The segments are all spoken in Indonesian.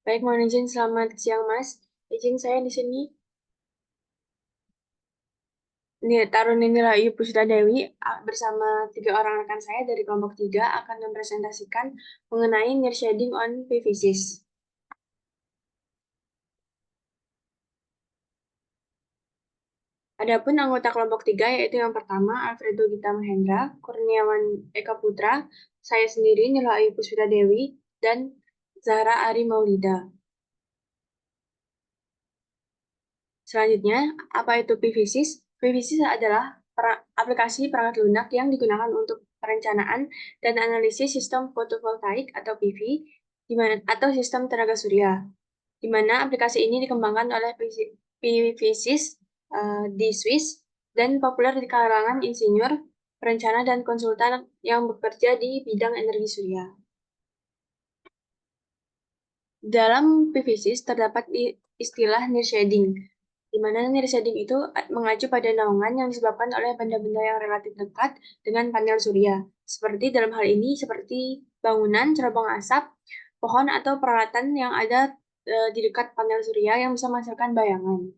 Baik, mohon izin selamat siang, Mas. Izin saya di sini Tarunini Rahayu Pusutadewi bersama 3 orang rekan saya dari kelompok 3 akan mempresentasikan mengenai near shading on PVCs. Adapun anggota kelompok 3 yaitu yang pertama Alfredo Gita Mahendra, Kurniawan Eka Putra, saya sendiri Nila Ayu Pusutadewi, dan Zahra Ari Maulida. Selanjutnya, apa itu PVCs? PVCs adalah aplikasi perangkat lunak yang digunakan untuk perencanaan dan analisis sistem fotovoltaik atau PV atau sistem tenaga surya, di mana aplikasi ini dikembangkan oleh PVCs di Swiss dan populer di kalangan insinyur, perencana, dan konsultan yang bekerja di bidang energi surya. Dalam PVCs terdapat istilah near shading, di mana near shading itu mengacu pada naungan yang disebabkan oleh benda-benda yang relatif dekat dengan panel surya. Seperti dalam hal ini, seperti bangunan, cerobong asap, pohon, atau peralatan yang ada di dekat panel surya yang bisa menghasilkan bayangan.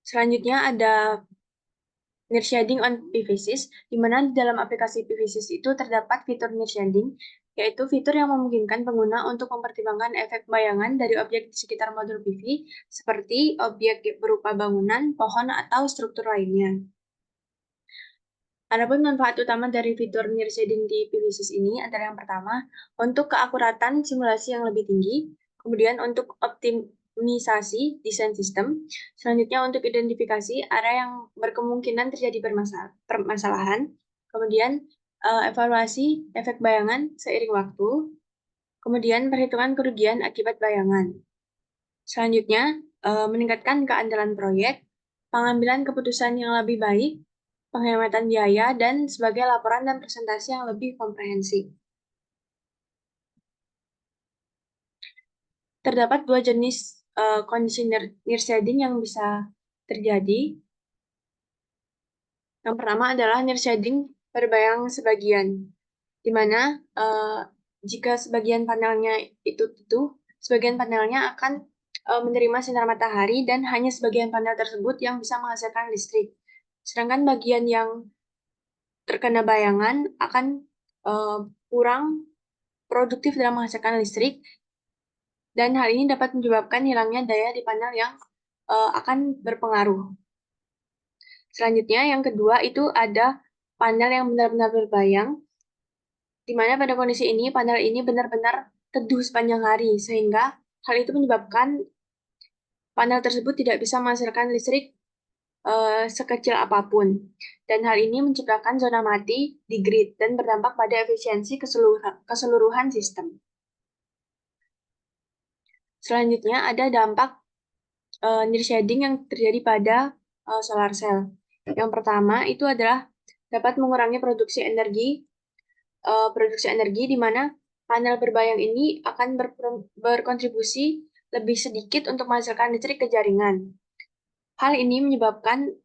Selanjutnya ada near shading on PVCs, di mana di dalam aplikasi PVCs itu terdapat fitur near shading, yaitu fitur yang memungkinkan pengguna untuk mempertimbangkan efek bayangan dari objek di sekitar modul PV, seperti objek berupa bangunan, pohon, atau struktur lainnya. Adapun manfaat utama dari fitur near shading di PVCs ini adalah yang pertama, untuk keakuratan simulasi yang lebih tinggi, kemudian untuk optimisasi desain sistem, selanjutnya untuk identifikasi area yang berkemungkinan terjadi permasalahan, kemudian evaluasi efek bayangan seiring waktu, kemudian perhitungan kerugian akibat bayangan. Selanjutnya, meningkatkan keandalan proyek, pengambilan keputusan yang lebih baik, penghematan biaya, dan sebagai laporan dan presentasi yang lebih komprehensif. Terdapat 2 jenis kondisi near shading yang bisa terjadi. Yang pertama adalah near shading berbayang sebagian, di mana jika sebagian panelnya itu tutup, sebagian panelnya akan menerima sinar matahari dan hanya sebagian panel tersebut yang bisa menghasilkan listrik. Sedangkan bagian yang terkena bayangan akan kurang produktif dalam menghasilkan listrik, dan hal ini dapat menyebabkan hilangnya daya di panel yang akan berpengaruh. Selanjutnya, yang kedua itu ada panel yang benar-benar berbayang, di mana pada kondisi ini panel ini benar-benar teduh sepanjang hari, sehingga hal itu menyebabkan panel tersebut tidak bisa menghasilkan listrik sekecil apapun. Dan hal ini menciptakan zona mati di grid dan berdampak pada efisiensi keseluruhan sistem. Selanjutnya ada dampak near shading yang terjadi pada solar cell. Yang pertama itu adalah dapat mengurangi produksi energi di mana panel berbayang ini akan berkontribusi lebih sedikit untuk menghasilkan listrik ke jaringan. Hal ini menyebabkan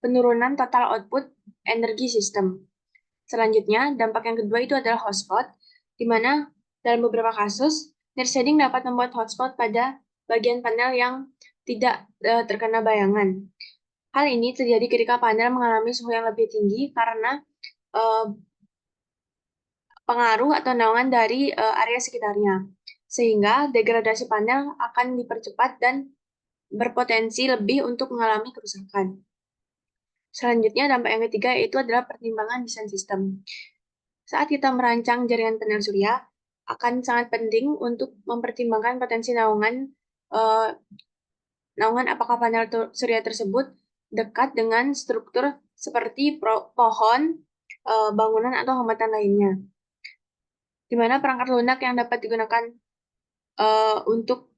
penurunan total output energi sistem. Selanjutnya, dampak yang kedua itu adalah hotspot, di mana dalam beberapa kasus, near shading dapat membuat hotspot pada bagian panel yang tidak terkena bayangan. Hal ini terjadi ketika panel mengalami suhu yang lebih tinggi karena uh, pengaruh atau naungan dari area sekitarnya, sehingga degradasi panel akan dipercepat dan berpotensi lebih untuk mengalami kerusakan. Selanjutnya, dampak yang ketiga yaitu adalah pertimbangan desain sistem. Saat kita merancang jaringan panel surya, akan sangat penting untuk mempertimbangkan potensi eh, naungan apakah panel surya tersebut dekat dengan struktur seperti pohon, bangunan, atau hambatan lainnya. Di mana perangkat lunak yang dapat digunakan untuk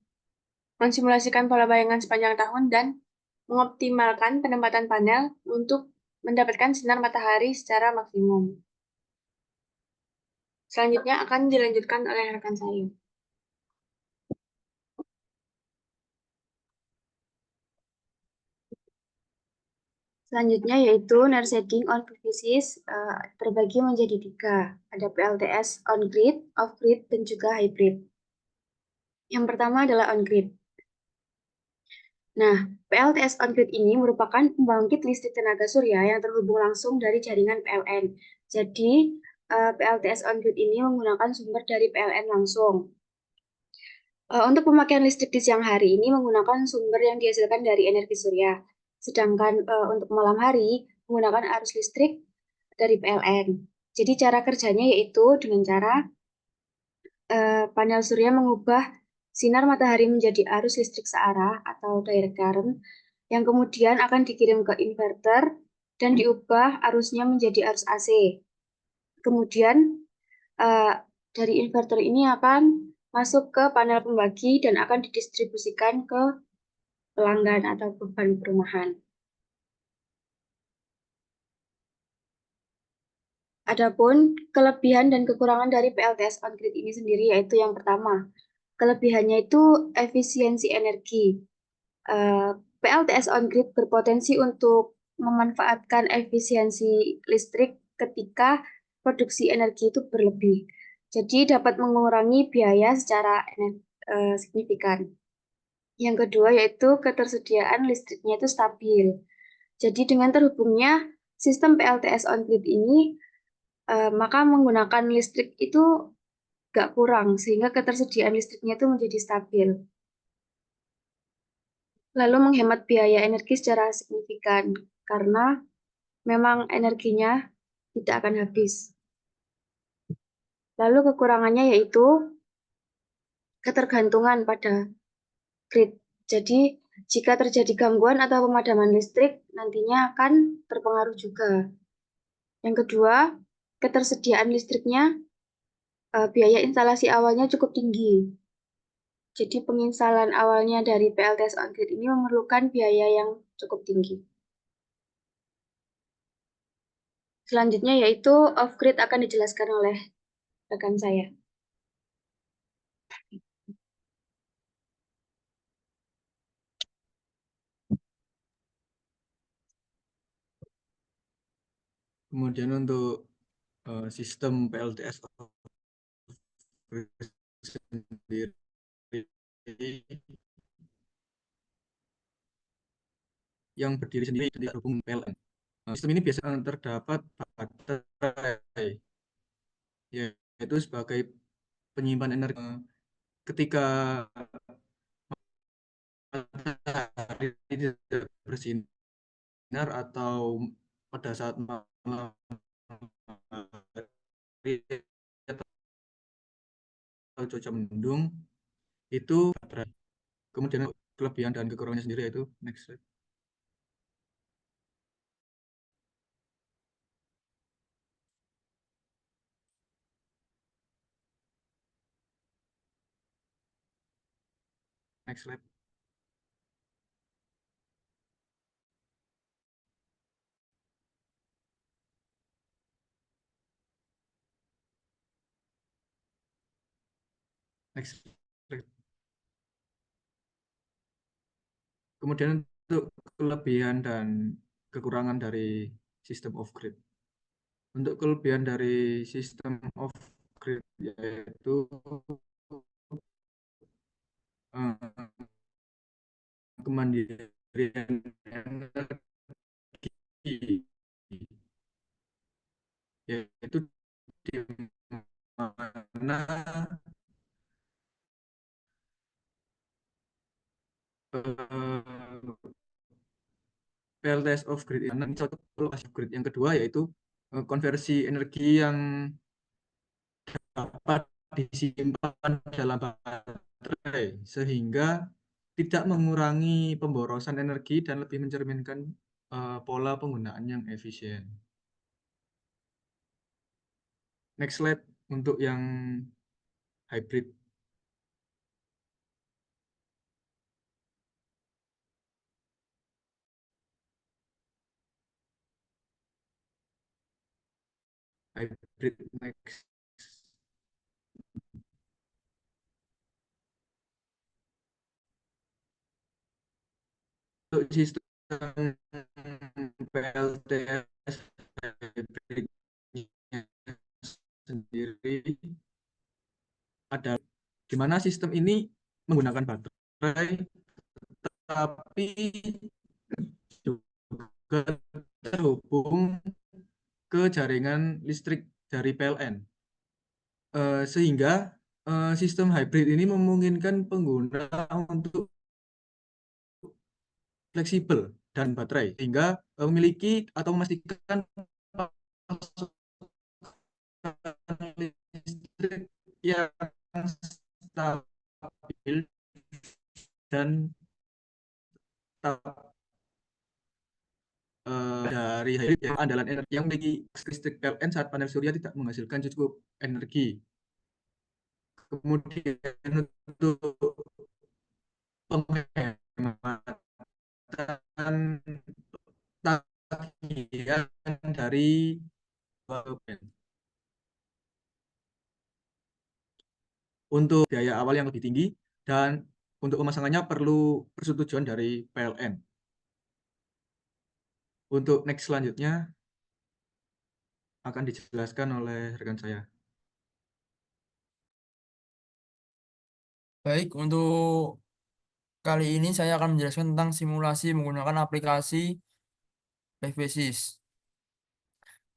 mensimulasikan pola bayangan sepanjang tahun dan mengoptimalkan penempatan panel untuk mendapatkan sinar matahari secara maksimum. Selanjutnya akan dilanjutkan oleh rekan saya. Selanjutnya yaitu Nerseding on premises terbagi menjadi tiga. Ada PLTS on-grid, off-grid, dan juga hybrid. Yang pertama adalah on-grid. Nah, PLTS on-grid ini merupakan pembangkit listrik tenaga surya yang terhubung langsung dari jaringan PLN. Jadi, PLTS on-grid ini menggunakan sumber dari PLN langsung. Untuk pemakaian listrik di siang hari ini menggunakan sumber yang dihasilkan dari energi surya. Sedangkan untuk malam hari menggunakan arus listrik dari PLN. Jadi cara kerjanya yaitu dengan cara panel surya mengubah sinar matahari menjadi arus listrik searah atau direct current yang kemudian akan dikirim ke inverter dan diubah arusnya menjadi arus AC. Kemudian eh, dari inverter ini akan masuk ke panel pembagi dan akan didistribusikan ke pelanggan atau beban perumahan. Adapun kelebihan dan kekurangan dari PLTS on-grid ini sendiri yaitu yang pertama, kelebihannya itu efisiensi energi. PLTS on-grid berpotensi untuk memanfaatkan efisiensi listrik ketika produksi energi itu berlebih. Jadi dapat mengurangi biaya secara signifikan. Yang kedua yaitu ketersediaan listriknya itu stabil. Jadi dengan terhubungnya sistem PLTS on-grid ini, maka menggunakan listrik itu nggak kurang, sehingga ketersediaan listriknya itu menjadi stabil. Lalu menghemat biaya energi secara signifikan, karena memang energinya tidak akan habis. Lalu kekurangannya yaitu ketergantungan pada grid. Jadi, jika terjadi gangguan atau pemadaman listrik, nantinya akan terpengaruh juga. Yang kedua, ketersediaan listriknya, biaya instalasi awalnya cukup tinggi. Jadi penginstalan awalnya dari PLTS on-grid ini memerlukan biaya yang cukup tinggi. Selanjutnya yaitu off-grid akan dijelaskan oleh rekan saya. Kemudian untuk sistem PLTS sendiri yang berdiri sendiri dan terhubung PLN. Sistem ini biasanya terdapat baterai, yaitu sebagai penyimpan energi. Ketika matahari tidak bersinar atau pada saat malam hari atau cuaca mendung, itu baterai. Kemudian kelebihan dan kekurangannya sendiri yaitu next slide. Next slide. Next slide. Kemudian untuk kelebihan dan kekurangan dari sistem off grid. Untuk kelebihan dari sistem off grid yaitu kemandirian energi, yaitu di mana PLTS off grid ini satu lokasi grid. Yang kedua yaitu konversi energi yang dapat disimpan dalam baterai sehingga tidak mengurangi pemborosan energi dan lebih mencerminkan pola penggunaan yang efisien. Next slide untuk yang hybrid. Hybrid next. Untuk sistem TS hybridnya sendiri ada di mana sistem ini menggunakan baterai tapi juga terhubung ke jaringan listrik dari PLN. Sehingga sistem hybrid ini memungkinkan pengguna untuk fleksibel dan baterai sehingga memiliki atau memastikan listrik yang stabil dan dari hybrid yang andalan energi yang memiliki listrik PLN saat panel surya tidak menghasilkan cukup energi. Kemudian untuk penghematan tagihan dari untuk biaya awal yang lebih tinggi dan untuk pemasangannya perlu persetujuan dari PLN. Untuk next selanjutnya akan dijelaskan oleh rekan saya. Baik, untuk kali ini saya akan menjelaskan tentang simulasi menggunakan aplikasi PVSys.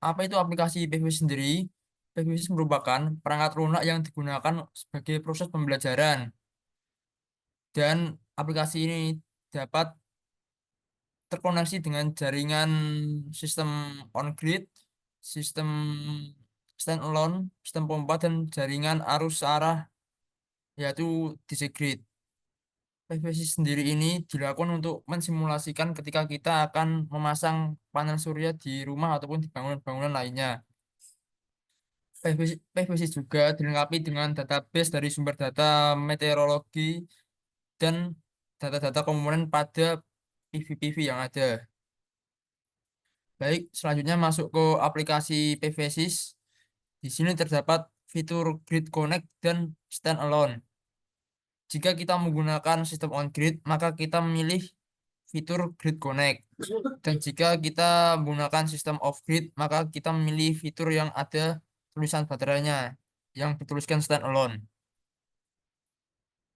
Apa itu aplikasi PVSys sendiri? PVSys merupakan perangkat lunak yang digunakan sebagai proses pembelajaran dan aplikasi ini dapat terkoneksi dengan jaringan sistem on-grid, sistem standalone, sistem pompa, dan jaringan arus arah yaitu DC grid. PVC sendiri ini dilakukan untuk mensimulasikan ketika kita akan memasang panel surya di rumah ataupun di bangunan-bangunan lainnya. PVC juga dilengkapi dengan database dari sumber data meteorologi dan data-data komponen pada PV-PV yang ada. Baik, selanjutnya masuk ke aplikasi PVSys. Di sini terdapat fitur Grid Connect dan Standalone. Jika kita menggunakan sistem on-grid, maka kita memilih fitur Grid Connect. Dan jika kita menggunakan sistem off-grid, maka kita memilih fitur yang ada tulisan baterainya, yang dituliskan standalone.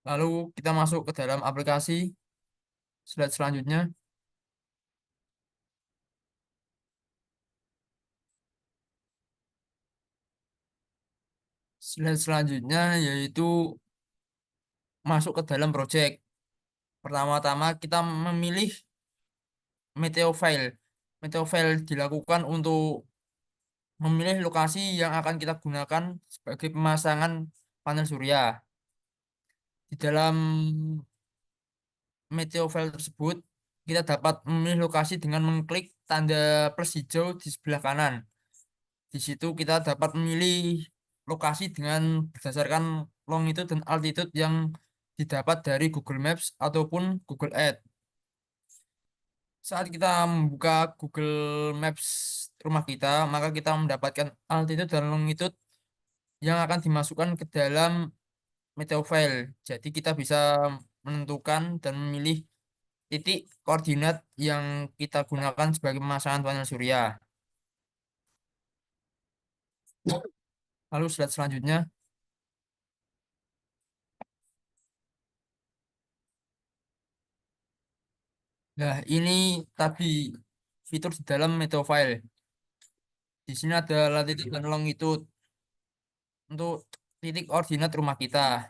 Lalu kita masuk ke dalam aplikasi. Slide selanjutnya. Slide selanjutnya yaitu masuk ke dalam project. Pertama-tama kita memilih meteo file. Meteo file dilakukan untuk memilih lokasi yang akan kita gunakan sebagai pemasangan panel surya. Di dalam meteo file tersebut, kita dapat memilih lokasi dengan mengklik tanda plus hijau di sebelah kanan. Di situ kita dapat memilih lokasi dengan berdasarkan longitude dan altitude yang didapat dari Google Maps ataupun Google Earth. Saat kita membuka Google Maps rumah kita, maka kita mendapatkan altitude dan longitude yang akan dimasukkan ke dalam meteo file. Jadi kita bisa menentukan dan memilih titik koordinat yang kita gunakan sebagai pemasangan panel surya. Lalu slide selanjutnya. Nah, ini tadi fitur di dalam meteo file. Di sini ada latitude dan longitude untuk titik koordinat rumah kita.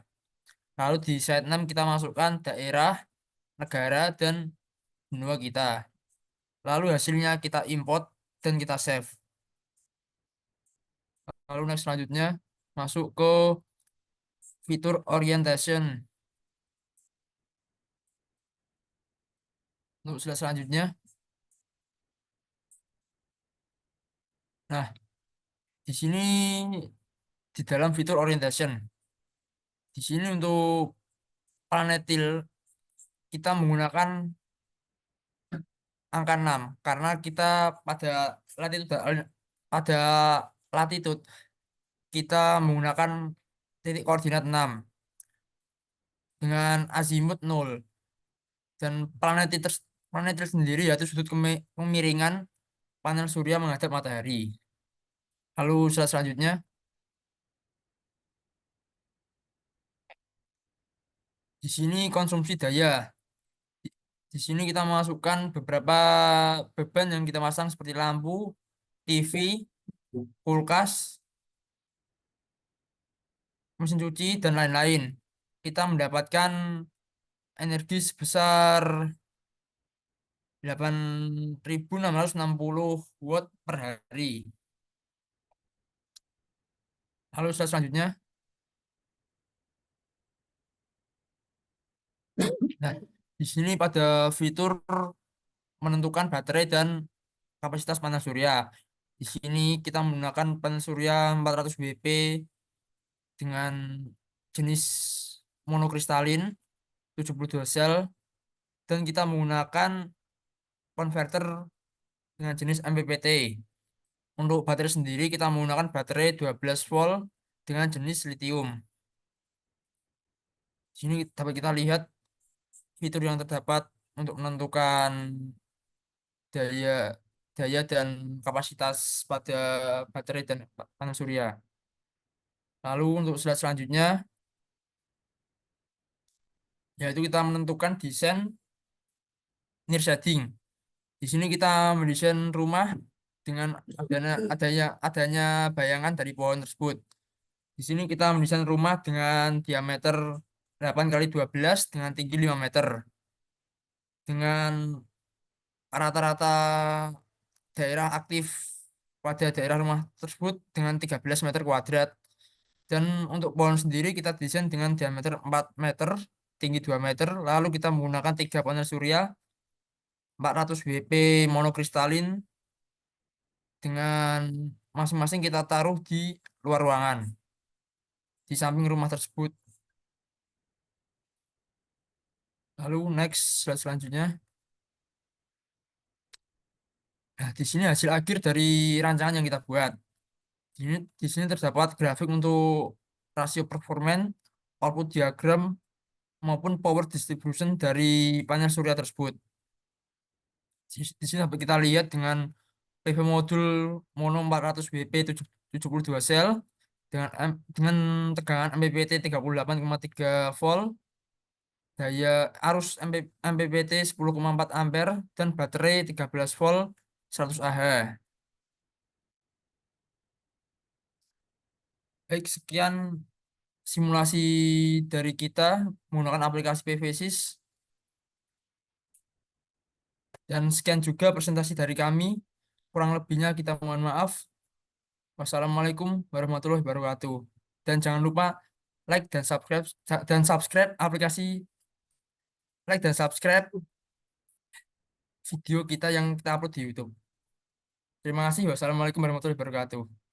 Lalu di slide 6 kita masukkan daerah, negara, dan benua kita. Lalu hasilnya kita import dan kita save. Lalu next selanjutnya masuk ke fitur orientation. Untuk slide selanjutnya. Nah, di sini di dalam fitur orientation. Di sini untuk planetil kita menggunakan angka 6 karena kita pada latitude pada latitude kita menggunakan titik koordinat 6 dengan azimut 0 dan planetil sendiri yaitu sudut kemiringan panel surya menghadap matahari. Lalu slide selanjutnya. Di sini konsumsi daya. Di, di sini kita masukkan beberapa beban yang kita pasang seperti lampu, TV, kulkas, mesin cuci, dan lain-lain. Kita mendapatkan energi sebesar 8.660 watt per hari. Lalu slide selanjutnya. Nah, di sini pada fitur menentukan baterai dan kapasitas panel surya. Di sini kita menggunakan panel surya 400 WP dengan jenis monokristalin 72 sel dan kita menggunakan konverter dengan jenis MPPT. Untuk baterai sendiri kita menggunakan baterai 12 volt dengan jenis lithium. Di sini dapat kita lihat fitur yang terdapat untuk menentukan daya daya dan kapasitas pada baterai dan panel surya. Lalu untuk slide selanjutnya yaitu kita menentukan desain near shading. Di sini kita mendesain rumah dengan adanya bayangan dari pohon tersebut. Di sini kita mendesain rumah dengan diameter 8 kali 12 dengan tinggi 5 meter. Dengan rata-rata daerah aktif pada daerah rumah tersebut dengan 13 meter kuadrat. Dan untuk pohon sendiri kita desain dengan diameter 4 meter, tinggi 2 meter. Lalu kita menggunakan 3 panel surya 400 WP monokristalin dengan masing-masing kita taruh di luar ruangan di samping rumah tersebut. Lalu next slide selanjutnya. Nah, di sini hasil akhir dari rancangan yang kita buat. Di sini terdapat grafik untuk rasio performan, output diagram, maupun power distribution dari panel surya tersebut. Di sini dapat kita lihat dengan PV modul mono 400 WP 72 sel dengan tegangan MPPT 38,3 volt, daya arus MPPT 10,4 ampere, dan baterai 13 volt 100 Ah. Baik, sekian simulasi dari kita menggunakan aplikasi PVSys. Dan sekian juga presentasi dari kami. Kurang lebihnya kita mohon maaf. Wassalamualaikum warahmatullahi wabarakatuh. Dan jangan lupa like dan subscribe aplikasi like dan subscribe video kita yang kita upload di YouTube. Terima kasih. Wassalamualaikum warahmatullahi wabarakatuh.